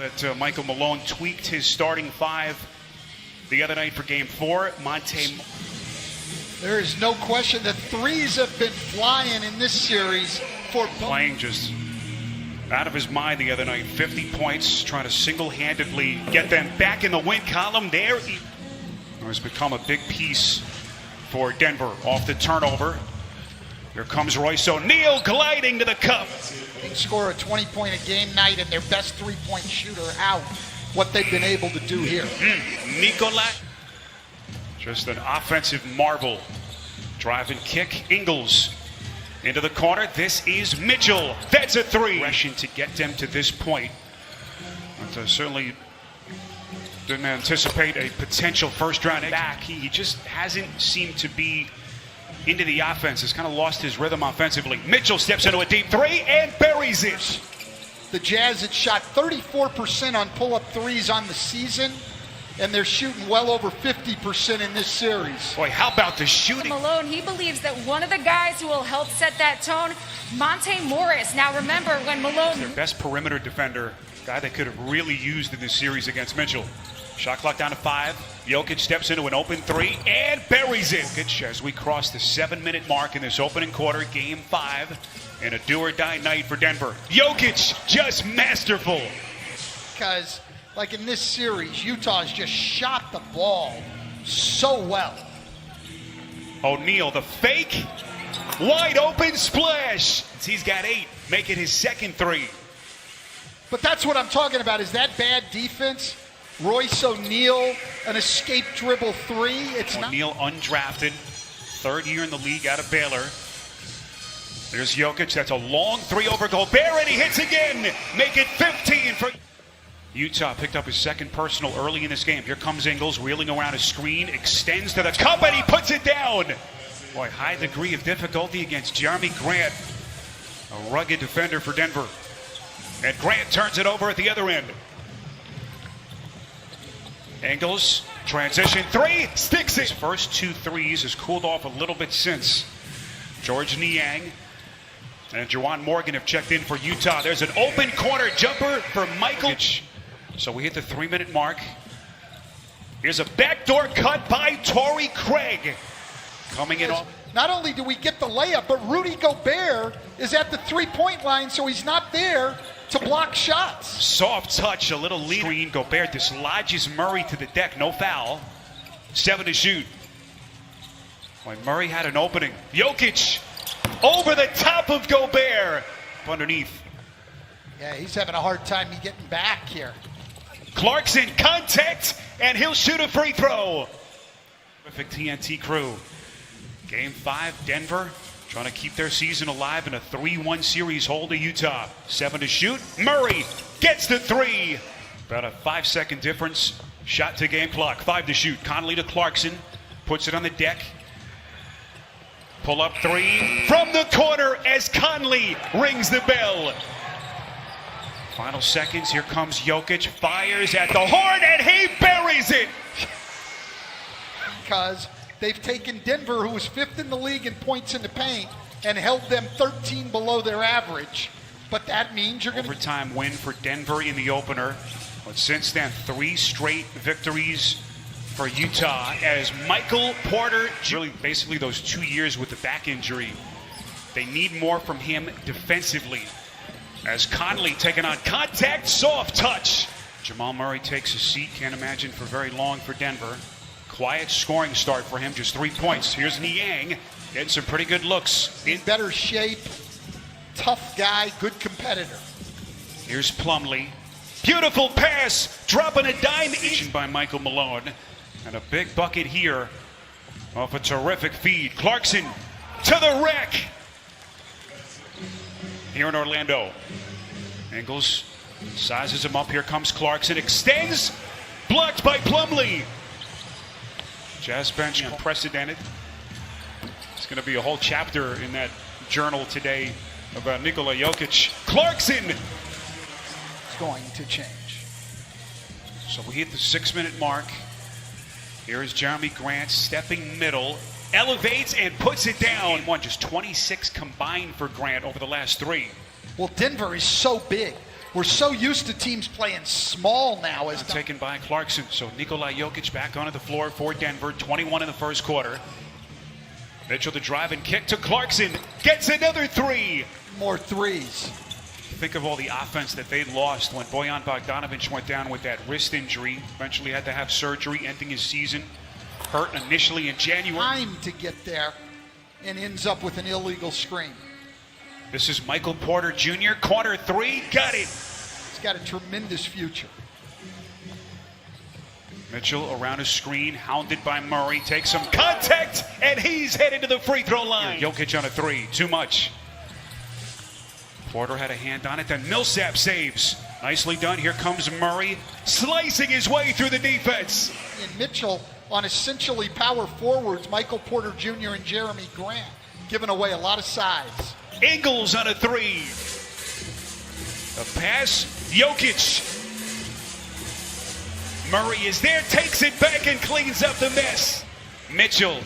That Michael Malone tweaked his starting five the other night for Game 4. There is no question that threes have been flying in this series for playing just out of his mind the other night. 50 points, trying to single-handedly get them back in the win column. There has become a big piece for Denver off the turnover. Here comes Royce O'Neal gliding to the cup. They score a 20-point-a-game night and their best three-point shooter out. What they've been able to do here. Nicola, just an offensive marvel. Drive and kick. Ingles into the corner. This is Mitchell. That's a three. Rushing to get them to this point. But certainly didn't anticipate a potential first-round back. He just hasn't seemed to be into the offense. Has kind of lost his rhythm offensively. Mitchell steps into a deep three and buries it. The Jazz had shot 34% on pull-up threes on the season, and they're shooting well over 50% in this series. Boy, how about the shooting? Malone, he believes that one of the guys who will help set that tone, Monte Morris. Now remember when Malone... Their best perimeter defender, guy they could have really used in this series against Mitchell. Shot clock down to 5. Jokic steps into an open three and buries it. Jokic, as we cross the 7-minute mark in this opening quarter, Game 5, and a do-or-die night for Denver. Jokic, just masterful. Because, like in this series, Utah's just shot the ball so well. O'Neal, the fake, wide open splash. He's got 8, make it his second three. But that's what I'm talking about, is that bad defense. Royce O'Neal, an escape dribble three. It's O'Neal undrafted, 3rd year in the league out of Baylor. There's Jokic, that's a long three over Gobert, and he hits again. Make it 15 for Utah. Picked up his second personal early in this game. Here comes Ingles, wheeling around a screen, extends to the cup, and he puts it down. Boy, high degree of difficulty against Jeremy Grant, a rugged defender for Denver. And Grant turns it over at the other end. Ingles, transition three, sticks it. His first 2 threes has cooled off a little bit since. George Niang and Juwan Morgan have checked in for Utah. There's an open corner jumper for Michael. So we hit the 3-minute mark. Here's a backdoor cut by Torrey Craig. Coming in. Not only do we get the layup, but Rudy Gobert is at the 3-point line, so he's not there to block shots. Soft touch, a little lead. Screen. Gobert dislodges Murray to the deck. No foul. 7 to shoot. When Murray had an opening. Jokic over the top of Gobert. Underneath. Yeah, he's having a hard time getting back here. Clarkson, contact, and he'll shoot a free throw. Perfect TNT crew. Game 5, Denver trying to keep their season alive in a 3-1 series hold to Utah. 7 to shoot. Murray gets the 3. About a 5-second difference. Shot to game clock. 5 to shoot. Conley to Clarkson. Puts it on the deck. Pull up 3 from the corner as Conley rings the bell. Final seconds. Here comes Jokic. Fires at the horn and he buries it. Because they've taken Denver, who was 5th in the league in points in the paint, and held them 13 below their average. But that means you're going to... Overtime win for Denver in the opener. But since then, 3 straight victories for Utah as Michael Porter, really basically those 2 years with the back injury. They need more from him defensively. As Conley taking on contact, soft touch. Jamal Murray takes a seat, can't imagine for very long for Denver. Quiet scoring start for him, just 3 points. Here's Niang, getting some pretty good looks. In better shape, tough guy, good competitor. Here's Plumlee. Beautiful pass, dropping a dime each by Michael Malone. And a big bucket here off a terrific feed. Clarkson to the rack. Here in Orlando. Ingles sizes him up. Here comes Clarkson, extends, blocked by Plumlee. Jazz bench unprecedented. It's going to be a whole chapter in that journal today about Nikola Jokic. Clarkson! It's going to change. So we hit the 6-minute mark. Here's Jeremy Grant stepping middle, elevates and puts it down. Just 26 combined for Grant over the last 3. Well, Denver is so big. We're so used to teams playing small now. As Taken by Clarkson. So Nikola Jokic back onto the floor for Denver. 21 in the first quarter. Mitchell to drive and kick to Clarkson. Gets another three. More threes. Think of all the offense that they lost when Bojan Bogdanovic went down with that wrist injury. Eventually had to have surgery, ending his season. Hurt initially in January. Time to get there and ends up with an illegal screen. This is Michael Porter Jr. Corner three. Got it. He's got a tremendous future. Mitchell around a screen, hounded by Murray. Takes some contact, and he's headed to the free throw line. Jokic on a three. Too much. Porter had a hand on it, then Millsap saves. Nicely done. Here comes Murray, slicing his way through the defense. And Mitchell on essentially power forwards, Michael Porter Jr. and Jeremy Grant, giving away a lot of size. Ingles on a three. A pass, Jokic. Murray is there, takes it back and cleans up the mess. Mitchell,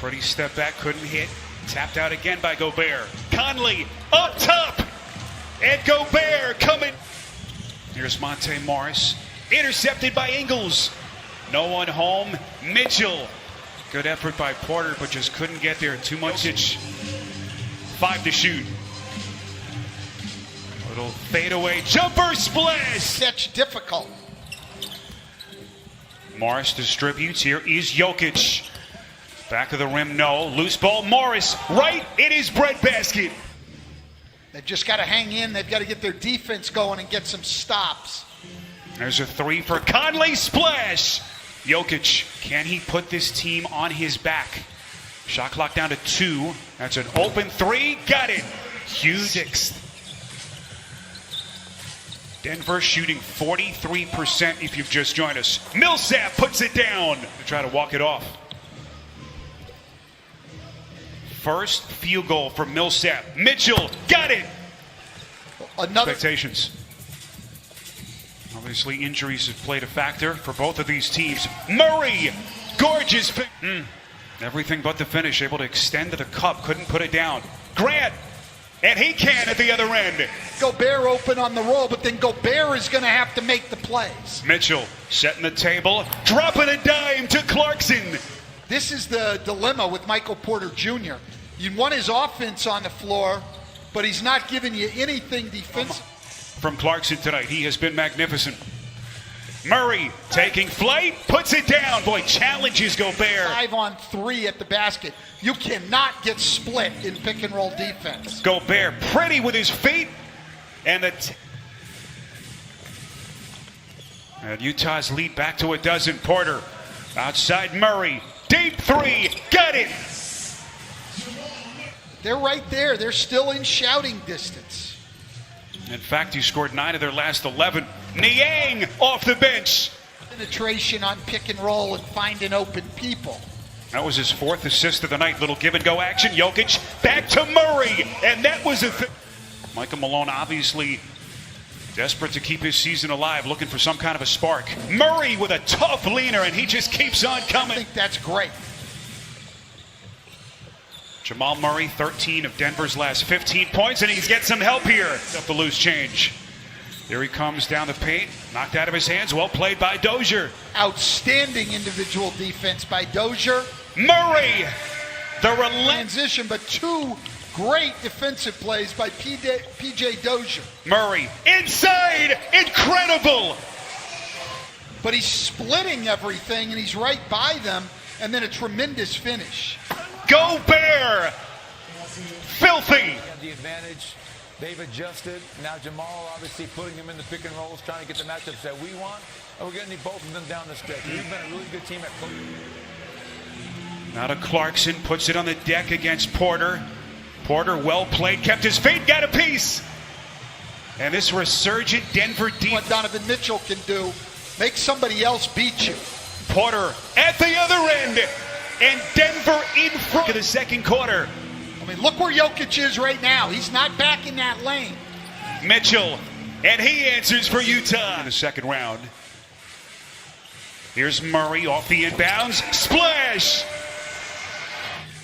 pretty step back, couldn't hit. Tapped out again by Gobert. Conley up top. And Gobert coming. Here's Monte Morris. Intercepted by Ingles. No one home. Mitchell. Good effort by Porter, but just couldn't get there. Too much. 5 to shoot. Little fadeaway jumper splash. Catch difficult. Morris distributes. Here is Jokic. Back of the rim, no. Loose ball, Morris, right in his breadbasket. They've just got to hang in. They've got to get their defense going and get some stops. There's a three for Conley, splash. Jokic, can he put this team on his back? Shot clock down to 2. That's an open three, got it. Hughes. Denver shooting 43% if you've just joined us. Millsap puts it down to try to walk it off. First field goal for Millsap. Mitchell got it. Another expectations. Obviously, injuries have played a factor for both of these teams. Murray, gorgeous. Everything but the finish. Able to extend to the cup. Couldn't put it down. Grant, and he can at the other end. Gobert open on the roll, but then Gobert is going to have to make the plays. Mitchell setting the table, dropping a dime to Clarkson. This is the dilemma with Michael Porter Jr. You want his offense on the floor, but he's not giving you anything defensive. From Clarkson tonight, he has been magnificent. Murray taking flight, puts it down. Boy, challenges Gobert. 5-on-3 at the basket. You cannot get split in pick and roll defense. Gobert pretty with his feet. And Utah's lead back to a dozen. Porter outside Murray. Deep three, got it. They're right there. They're still in shouting distance. In fact, he scored 9 of their last 11. Niang off the bench. Penetration on pick and roll and finding open people. That was his 4th assist of the night. Little give and go action. Jokic back to Murray. And that was Michael Malone obviously desperate to keep his season alive, looking for some kind of a spark. Murray with a tough leaner, and he just keeps on coming. I think that's great. Jamal Murray, 13 of Denver's last 15 points, and he's get some help here. Up the loose change. Here he comes down the paint, knocked out of his hands. Well played by Dozier. Outstanding individual defense by Dozier. Murray, the transition, but 2 great defensive plays by PJ Dozier. Murray inside, incredible. But he's splitting everything, and he's right by them, and then a tremendous finish. Gobert, filthy. Have the advantage. They've adjusted. Now Jamal obviously putting them in the pick and rolls, trying to get the matchups that we want. And we're going to need both of them down the stretch. We've been a really good team at now to Clarkson, puts it on the deck against Porter. Porter, well played, kept his feet, got a piece. And this resurgent Denver defense. What Donovan Mitchell can do, make somebody else beat you. Porter at the other end, and Denver in front of the second quarter. I mean, look where Jokic is right now. He's not back in that lane. Mitchell, and he answers for Utah in the second round. Here's Murray off the inbounds, splash.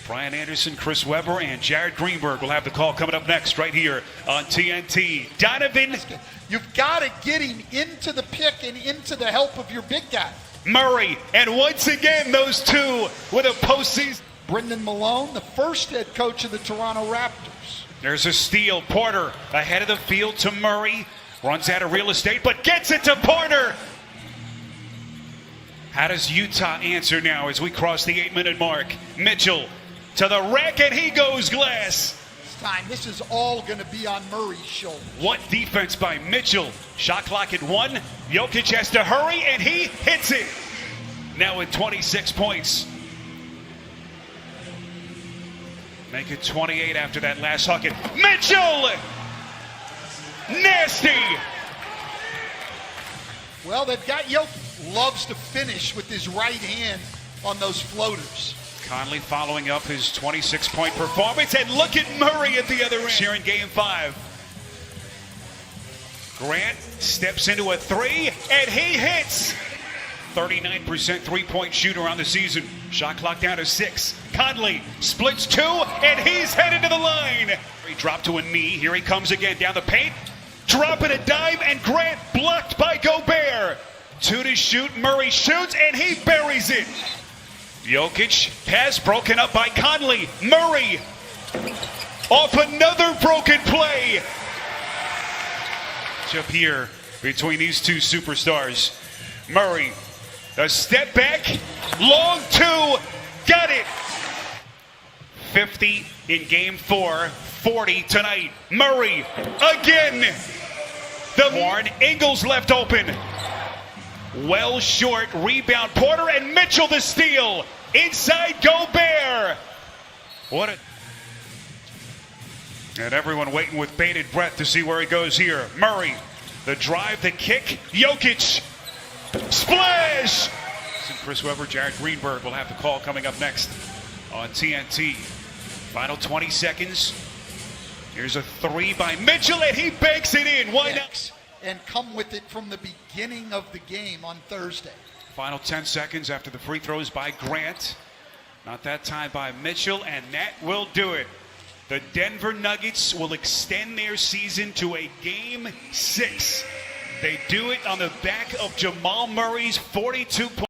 Brian Anderson, Chris Webber, and Jared Greenberg will have the call coming up next right here on TNT. Donovan You've got to get him into the pick and into the help of your big guy. Murray, and once again, those two with a postseason. Brendan Malone, the first head coach of the Toronto Raptors. There's a steal. Porter ahead of the field to Murray. Runs out of real estate, but gets it to Porter. How does Utah answer now as we cross the 8-minute mark? Mitchell to the rack, and he goes glass. This is all going to be on Murray's shoulders. What defense by Mitchell. Shot clock at 1. Jokic has to hurry, and he hits it. Now with 26 points. Make it 28 after that last bucket. Mitchell! Nasty! Well, they've got Jokic. Loves to finish with his right hand on those floaters. Conley following up his 26-point performance, and look at Murray at the other end here in Game 5. Grant steps into a 3, and he hits. 39% three-point shooter on the season. Shot clock down to 6. Conley splits 2, and he's headed to the line. He dropped to a knee. Here he comes again down the paint. Dropping a dime, and Grant blocked by Gobert. 2 to shoot. Murray shoots, and he buries it. Jokic pass broken up by Conley. Murray off another broken play. Up here between these two superstars. Murray, a step back, long 2, got it. 50 in Game 4, 40 tonight. Murray again. The Warren, Ingles left open. Well short, rebound Porter, and Mitchell the steal. Inside Gobert. What a... And everyone waiting with bated breath to see where he goes here. Murray, the drive, the kick. Jokic, splash. Chris Webber, Jared Greenberg will have the call coming up next on TNT. Final 20 seconds. Here's a 3 by Mitchell, and he banks it in. Why not? And come with it from the beginning of the game on Thursday. Final 10 seconds after the free throws by Grant. Not that time by Mitchell, and that will do it. The Denver Nuggets will extend their season to a Game 6. They do it on the back of Jamal Murray's 42 points.